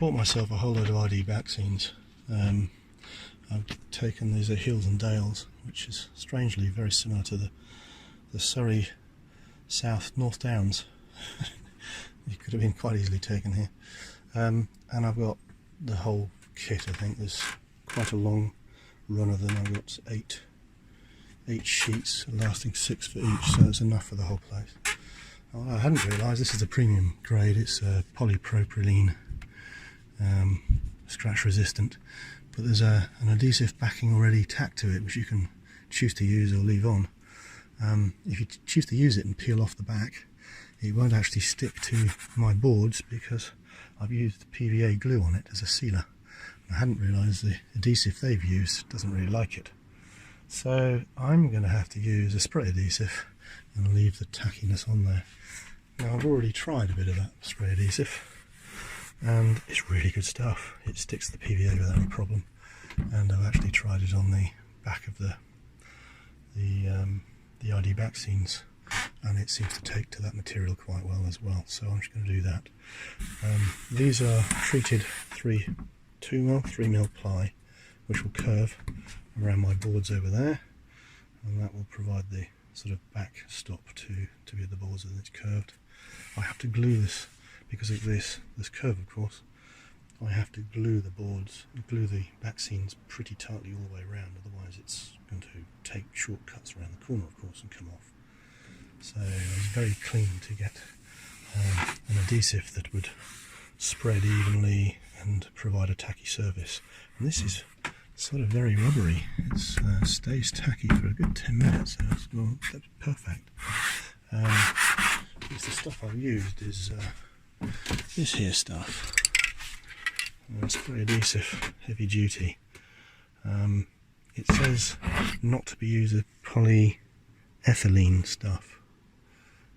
bought myself a whole load of ID Backscenes. I've taken these Hills and Dales, which is strangely very similar to the Surrey South North Downs. It could have been quite easily taken here. And I've got the whole kit. I think there's quite a long run of them. I've got eight sheets lasting 6 for each, so it's enough for the whole place. Oh, I hadn't realised this is a premium grade. It's polypropylene, scratch resistant, but there's an adhesive backing already tacked to it, which you can choose to use or leave on. If you choose to use it and peel off the back, it won't actually stick to my boards because I've used PVA glue on it as a sealer. I hadn't realised the adhesive they've used doesn't really like it. So I'm going to have to use a spray adhesive and leave the tackiness on there. Now I've already tried a bit of that spray adhesive and it's really good stuff. It sticks to the PVA without any problem, and I've actually tried it on the back of the ID Backscenes, and it seems to take to that material quite well as well, so I'm just going to do that. These are treated 3mm ply, which will curve around my boards over there, and that will provide the sort of back stop to be at the boards, and it's curved. I have to glue this because of this curve, of course. I have to glue the boards, glue the Backscenes pretty tightly all the way around, otherwise it's going to take shortcuts around the corner, of course, and come off. So it's very clean to get an adhesive that would spread evenly and provide a tacky surface. And this is sort of very rubbery. It stays tacky for a good 10 minutes, so that's perfect. The stuff I've used is this here stuff. Spray adhesive, heavy duty. It says not to be used with polyethylene stuff,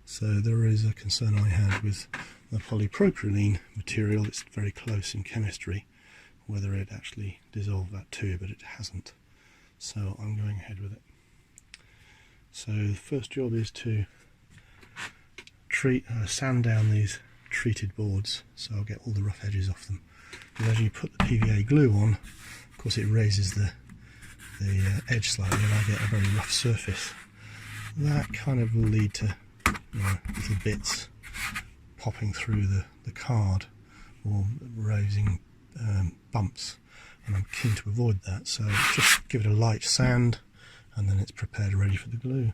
so there is a concern I had with the polypropylene material. It's very close in chemistry, whether it actually dissolved that too, but it hasn't, so I'm going ahead with it. So the first job is to sand down these treated boards, so I'll get all the rough edges off them. But as you put the PVA glue on, of course it raises the edge slightly, and I get a very rough surface. That kind of will lead to little bits popping through the card or raising bumps, and I'm keen to avoid that, so just give it a light sand and then it's prepared ready for the glue.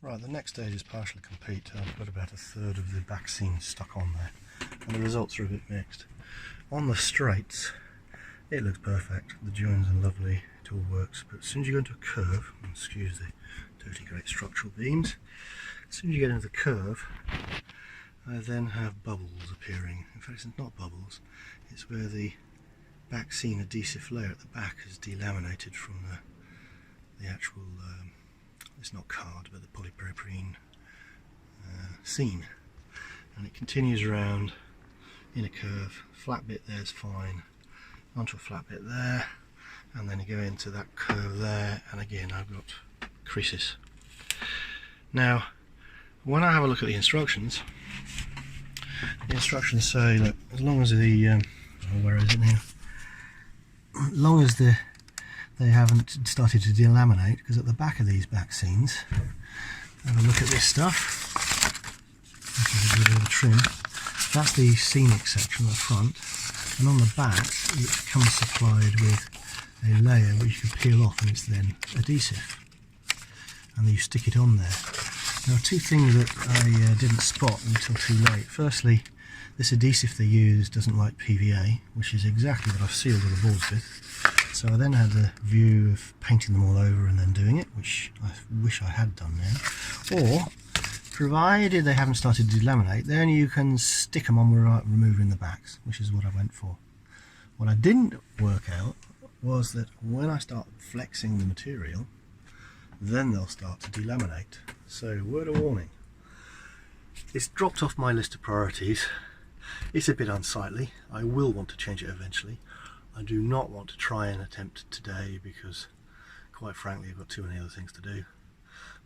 Right, the next stage is partially complete. I've got about a third of the Backscene stuck on there, and the results are a bit mixed. On the straights, it looks perfect. The joins are lovely, it all works, but as soon as you go into a curve, excuse the dirty great structural beams, as soon as you get into the curve, I then have bubbles appearing. In fact, it's not bubbles, it's where the backscene adhesive layer at the back is delaminated from the actual, it's not card, but the polypropylene scene, and it continues around in a curve. Flat bit there is fine, onto a flat bit there, and then you go into that curve there, and again I've got creases. Now when I have a look at the instructions say that as long as the where is it now? As long as they haven't started to delaminate, because at the back of these back scenes, have a look at this stuff. This is a bit of a trim. That's the scenic section at the front, and on the back it comes supplied with a layer which you can peel off, and it's then adhesive, and then you stick it on there. Now, two things that I didn't spot until too late. Firstly, this adhesive they use doesn't like PVA, which is exactly what I've sealed all the boards with. So I then had the view of painting them all over and then doing it, which I wish I had done now. Or, provided they haven't started to delaminate, then you can stick them on without removing the backs, which is what I went for. What I didn't work out was that when I start flexing the material, then they'll start to delaminate. So, word of warning, it's dropped off my list of priorities. It's a bit unsightly. I will want to change it eventually. I do not want to try and attempt today because, quite frankly, I've got too many other things to do.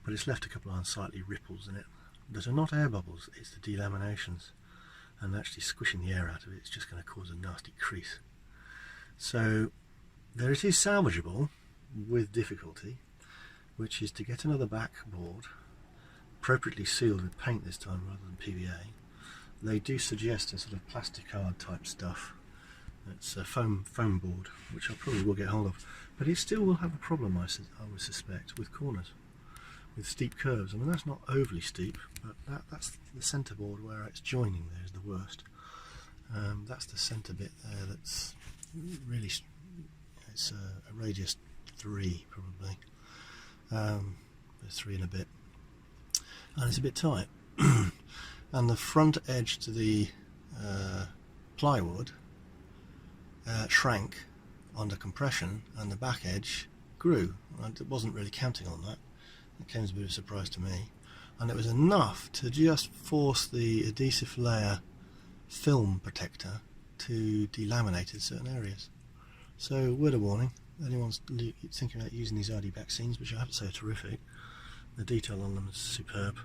But it's left a couple of unsightly ripples in it that are not air bubbles, it's the delaminations, and actually squishing the air out of it is just going to cause a nasty crease. So there it is salvageable with difficulty, which is to get another backboard appropriately sealed with paint this time rather than PVA. They do suggest a sort of plasticard type stuff. It's a foam board, which I probably will get hold of, but it still will have a problem, I would suspect, with corners, with steep curves. I mean, that's not overly steep, but that's the centre board where it's joining there is the worst. That's the centre bit there that's really, it's a radius 3 probably. There's 3 and a bit, and it's a bit tight. And the front edge to the plywood shrank under compression, and the back edge grew. I wasn't really counting on that. It came as a bit of a surprise to me, and it was enough to just force the adhesive layer film protector to delaminate in certain areas. So, word of warning, anyone's thinking about using these ID Backscenes, which I have to say are terrific. The detail on them is superb.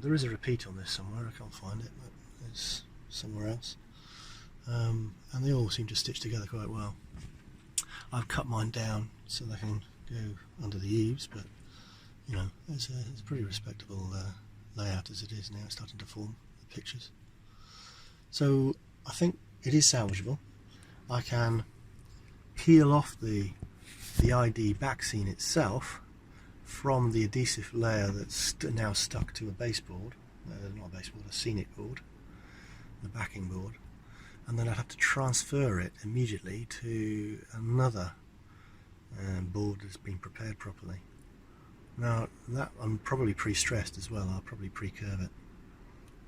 There is a repeat on this somewhere, I can't find it, but it's somewhere else. And they all seem to stitch together quite well. I've cut mine down so they can go under the eaves, but you know, it's a pretty respectable layout as it is now. It's starting to form the pictures. So I think it is salvageable. I can peel off the ID Backscene itself from the adhesive layer that's now stuck to a baseboard, not a baseboard, a scenic board, the backing board, and then I'd have to transfer it immediately to another board that's been prepared properly. Now that I'm probably pre-stressed as well, I'll probably pre-curve it.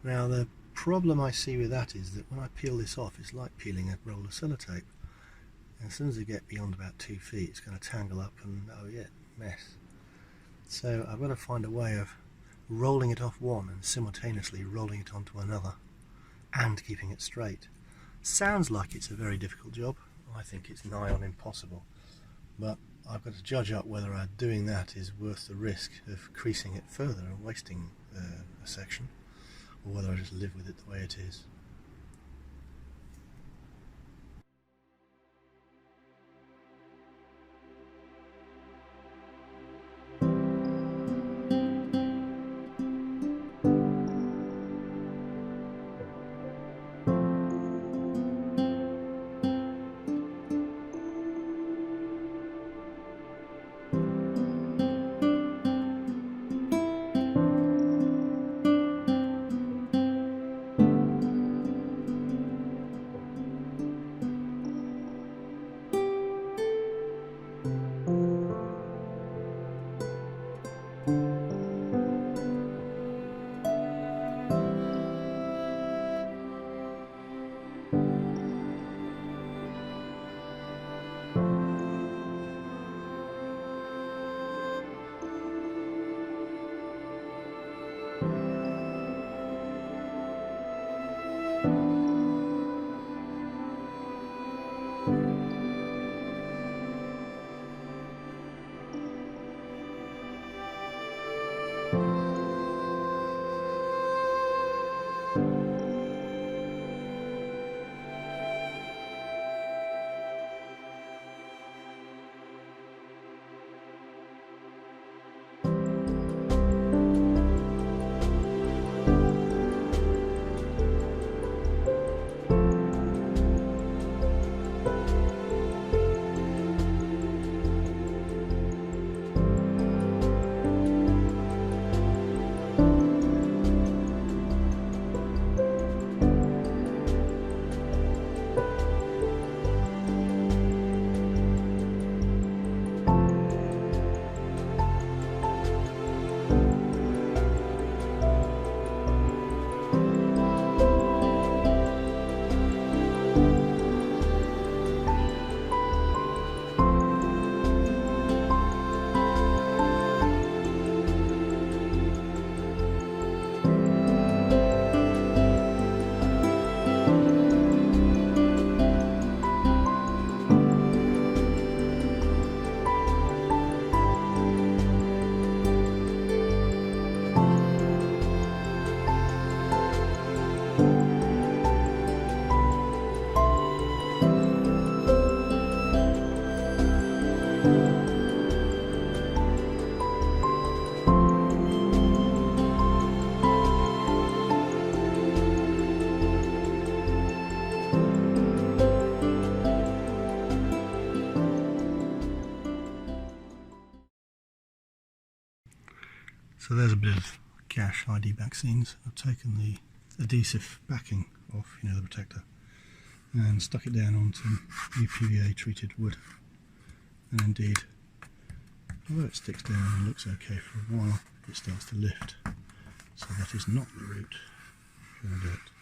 Now the problem I see with that is that when I peel this off, it's like peeling a roll of sellotape. As soon as I get beyond about 2 feet, it's going to tangle up and, oh yeah, mess. So I've got to find a way of rolling it off one and simultaneously rolling it onto another and keeping it straight. Sounds like it's a very difficult job. I think it's nigh on impossible. But I've got to judge up whether doing that is worth the risk of creasing it further and wasting a section, or whether I just live with it the way it is. So there's a bit of cash ID Backscenes. I've taken the adhesive backing off, you know, the protector, and stuck it down on some UPVA treated wood. And indeed, although it sticks down and looks okay for a while, it starts to lift. So that is not the route we're going to do it.